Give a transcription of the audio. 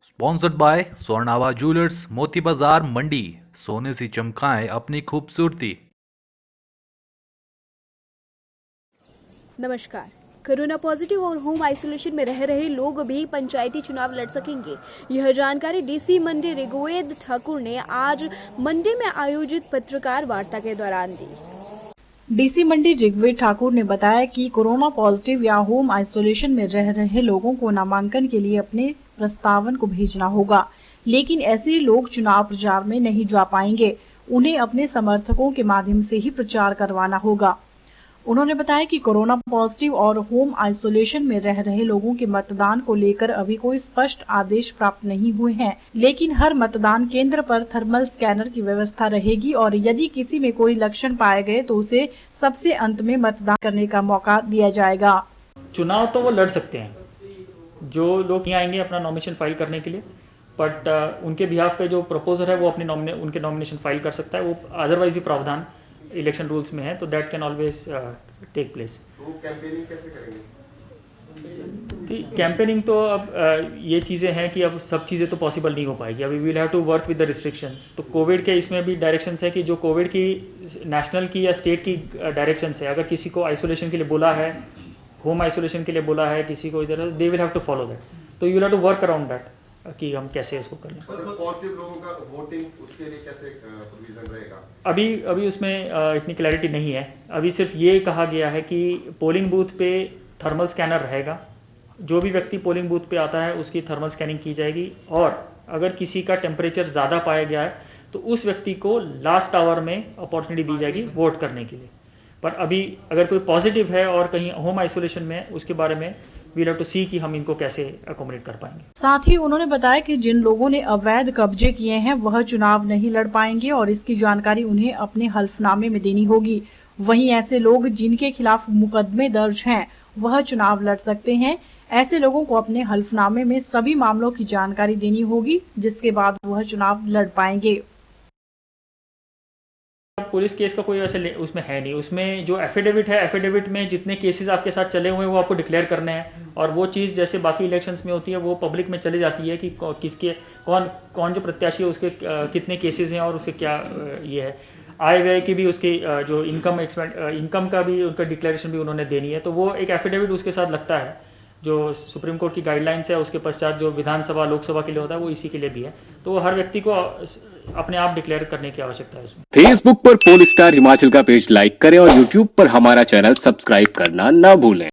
Sponsored by स्वर्णावा jewellers, मोती बाजार, मंडी। सोने से चमकाएं अपनी खूबसूरती। नमस्कार। कोरोना पॉजिटिव और होम आइसोलेशन में रह रहे लोग भी पंचायती चुनाव लड़ सकेंगे। यह जानकारी डीसी मंडी ऋग्वेद ठाकुर ने आज मंडी में आयोजित पत्रकार वार्ता के दौरान दी। डीसी मंडी ऋग्वेद ठाकुर ने बताया कि कोरोना पॉजिटिव या होम आइसोलेशन में रह रहे लोगों को नामांकन के लिए अपने प्रस्तावन को भेजना होगा, लेकिन ऐसे लोग चुनाव प्रचार में नहीं जा पाएंगे। उन्हें अपने समर्थकों के माध्यम से ही प्रचार करवाना होगा। उन्होंने बताया कि कोरोना पॉजिटिव और होम आइसोलेशन में रह रहे लोगों के मतदान को लेकर अभी कोई स्पष्ट आदेश प्राप्त नहीं हुए हैं, लेकिन हर मतदान केंद्र पर थर्मल स्कैनर की व्यवस्था रहेगी और यदि किसी में कोई लक्षण पाए गए तो उसे सबसे अंत में मतदान करने का मौका दिया जाएगा। चुनाव तो वो लड़ सकते हैं, जो लोग यहाँ आएंगे अपना नॉमिनेशन फाइल करने के लिए, बट उनके बिहाफ पे जो प्रपोजर है वो अपने उनके नॉमिनेशन फाइल कर सकता है। वो अदरवाइज भी प्रावधान इलेक्शन रूल्स में है, तो that can always take place. वो कैंपेनिंग कैसे करेंगे? कैंपेनिंग तो अब ये चीज़ें हैं कि अब सब चीज़ें तो पॉसिबल नहीं हो पाएगी। अभी we will have to work with the restrictions. तो कोविड के इसमें भी डायरेक्शंस है कि जो कोविड की नेशनल की या स्टेट की डायरेक्शंस है, अगर किसी को आइसोलेशन के लिए बोला है, होम आइसोलेशन के लिए बोला है किसी को, इधर they will have to follow that. तो you will have to work around that कि हम कैसे इसको करें। पॉजिटिव लोगों का वोटिंग उसके लिए कैसे प्रोविजन रहेगा? अभी उसमें इतनी क्लैरिटी नहीं है। अभी सिर्फ ये कहा गया है कि पोलिंग बूथ पे थर्मल स्कैनर रहेगा। जो भी व्यक्ति पोलिंग बूथ पे आता है उसकी थर्मल स्कैनिंग की जाएगी, और अगर किसी का टेम्परेचर ज़्यादा पाया गया है तो उस व्यक्ति को लास्ट आवर में अपॉर्चुनिटी दी जाएगी वोट करने के लिए। पर अभी अगर कोई पॉजिटिव है और कहीं होम आइसोलेशन में है, उसके बारे में वील हैव टू सी कि हम इनको कैसे अकोमोडेट कर पाएंगे। साथ ही उन्होंने बताया कि जिन लोगों ने अवैध कब्जे किए हैं वह चुनाव नहीं लड़ पाएंगे और इसकी जानकारी उन्हें अपने हल्फनामे में देनी होगी। वहीं ऐसे लोग जिनके खिलाफ मुकदमे दर्ज हैं वह चुनाव लड़ सकते हैं। ऐसे लोगों को अपने हल्फनामे में सभी मामलों की जानकारी देनी होगी, जिसके बाद वह चुनाव लड़ पाएंगे। पुलिस केस का कोई वैसे उसमें है नहीं। उसमें जो एफिडेविट है, एफिडेविट में जितने केसेस आपके साथ चले हुए हैं वो आपको डिक्लेयर करने हैं, और वो चीज़ जैसे बाकी इलेक्शंस में होती है वो पब्लिक में चली जाती है कि किसके कौन जो प्रत्याशी है उसके कितने केसेस हैं और उसके क्या ये है। आय व्यय की भी उसकी जो इनकम का भी उनका डिक्लेरेशन भी उन्होंने देनी है। तो वो एक एफिडेविट उसके साथ लगता है, जो सुप्रीम कोर्ट की गाइडलाइंस है। उसके पश्चात जो विधानसभा लोकसभा के लिए होता है वो इसी के लिए भी है। तो हर व्यक्ति को अपने आप डिक्लेयर करने की आवश्यकता है इसमें। फेसबुक पर पोल स्टार हिमाचल का पेज लाइक करें और यूट्यूब पर हमारा चैनल सब्सक्राइब करना ना भूलें।